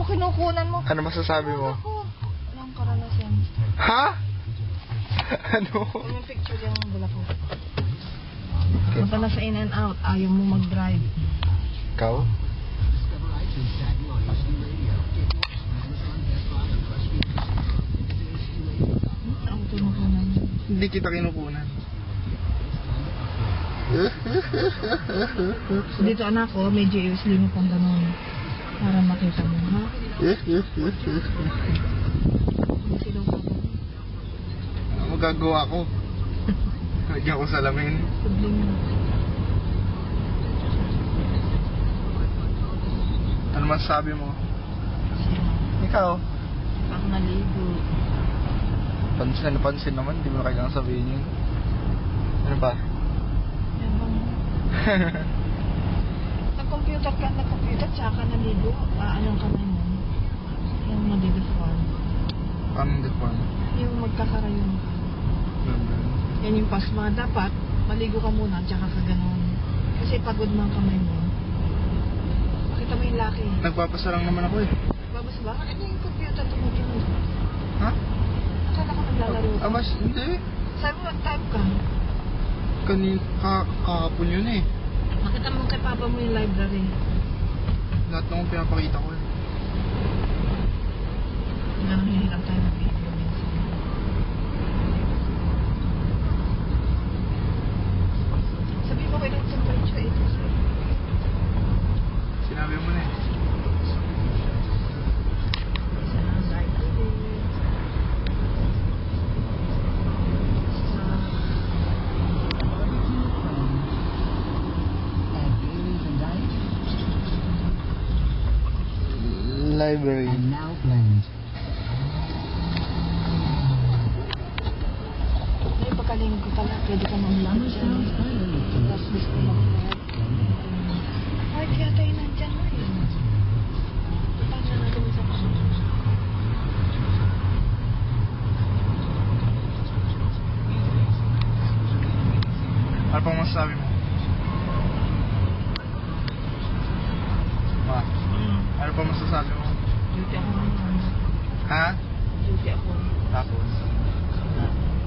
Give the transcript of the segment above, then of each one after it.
ako kinukunan mo. Ano masasabi mo? Ako, walang karanasan. Ha? Ano? Yung picture yung Bulacan. Punta na sa in and out, ayaw mo mag-drive. Ikaw? Ako kinukunan. Hindi kita kinukunan. Dito anak ko, medyo i-usli mo pang ganun. Para makita mo, ha? Hindi silaw pa ba? Ano magagawa ko? Lagyan ko salamin. Sabling mo. Ano masasabi mo? Ikaw? Ako naligo. Pansin na pansin naman, hindi mo na kailangan sabihin yun. Ano ba? Yan bang... Nag-computer ka, tsaka naligo. Anong kamay mo? Yung madideform. Anong deform? Yung magkakarayon ka. Yan yung pasma. Dapat, maligo ka muna, tsaka ka ganun. Kasi pagod mo ang kamay mo. Makita mo yung laki. Nagpapasarang naman ako eh. Babas ba? Ano yung computer tumutunog? Ha? Akala ko naglalaro ka. Mas hindi. Sabi mo, nag-type ka. Kakapon yun eh. Makita mo kay papa mo yung library. Lahat ng pinapakita ko eh. Ganun hihirap tayo ng video minsan. Sabi mo kailang temperature ito sir. Sinabi mo na eh. Library. And now blend. Ay, pagkaling ko pala, pwede ka mamulat dyan. Tapos gusto mo mamulat. Ay, kaya tayo nandyan mo eh. Paano natin sa pangalaman? Ano pang masasabi mo? Ma, ano pang masasabi mo? Duty ako ngayon. Ha? Duty ako. Tapos?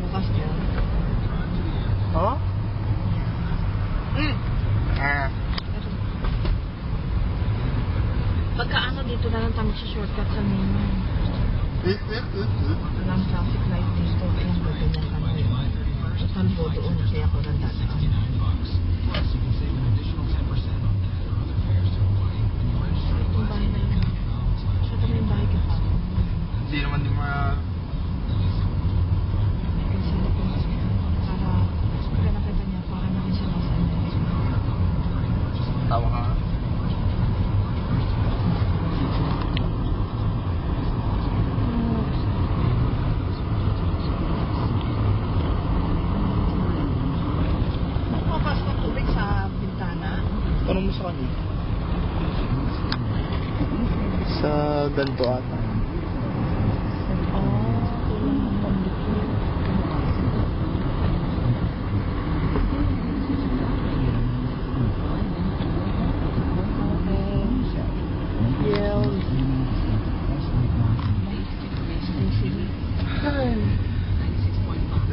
Bukas yun. Oh? Ah. Pagka ano dito na lang tayo sa shortcut sa menu. Walang traffic light dito. Ayan, ganyan kami. Total po doon kaya ako nandaan. Itong bahay na yun. Siya ito yung bahay kita. Hindi naman din mga... Kasi para nakita niya para namin siya nasa niya. Tawa ka nga. Mapasok ang tubig sa bintana. Tanong mo sa kanya. Sa ganito ata. Kulang ng pagdikit.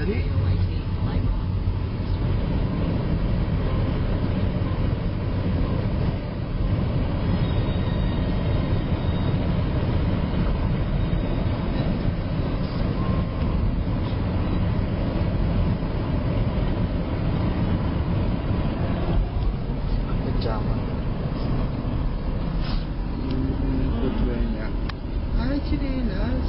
Dali. Pajama. Footwear niya. Ay, chinelas.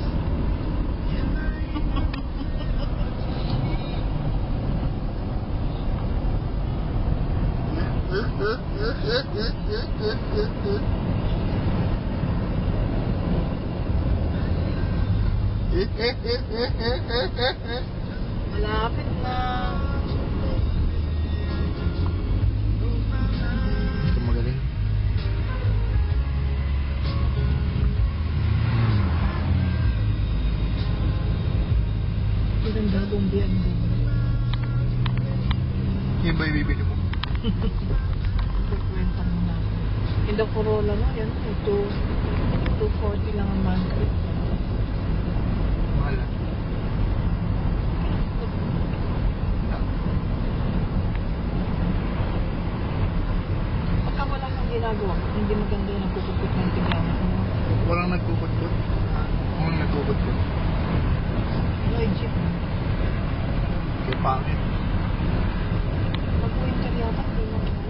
Malapit na. Ito magaling. Yung bagong BMW. Yung ba ibibili mo? Kukwenta mo na. Yung Corolla no, yan. Ito. 240 lang ang monthly. Mahal ah. Pagka wala kang ginagawa, hindi maganda yung nagpupupit ng pijama ko. Walang nagkukot-kot. Walang nagkukot-kot. Legit. Kaya pangit. Mag-winter yata, hindi mo kaya.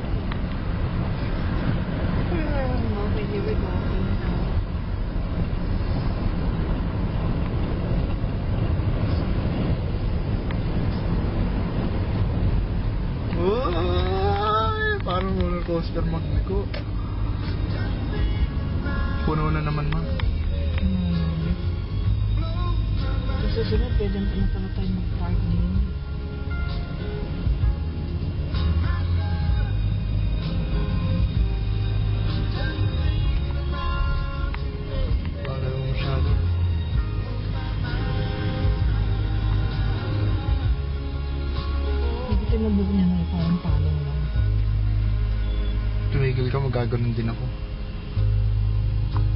Okay, here we go. Ay, parang roller coaster magliko. Puno na naman ma. Sa susunod, pwede na pala tayo mag-park din. Wala mo masyado. Hindi tayo mabuo niya na parang palong lang. Tumigil ka, magaganon din ako.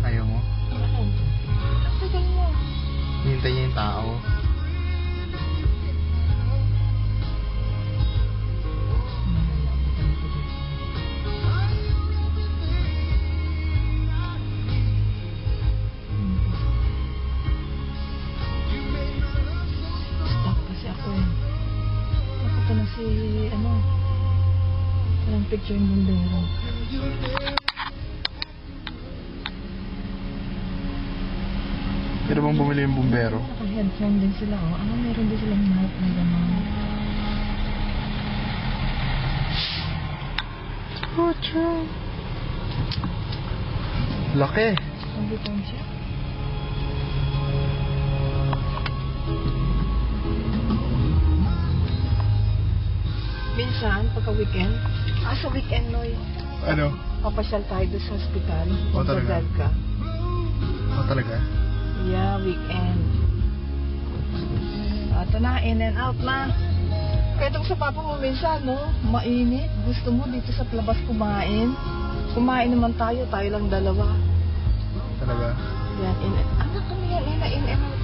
Ayaw mo? Ano? Tagal mo. Hintay niya yung tao. Stop kasi ako eh. Napunta na si, ano, walang picture yung bumbero. Pwede bang bumili yung bumbero? Naka-headphone din sila, oh. Meron din silang mic na gano'n. Laki. Nandito lang siya. Minsan, pagka weekend, sa weekend, Noy, Ano? papasyal tayo doon sa hospital. Oh, talaga? Magdadal ka. Talaga? Yeah, weekend. Ito na, in and out na. Kaya itong sa papa mo minsan, no? Mainit. Gusto mo dito sa labas kumain. Kumain naman tayo lang dalawa. Talaga? Yan, in and out. Ano kami yan? In and out.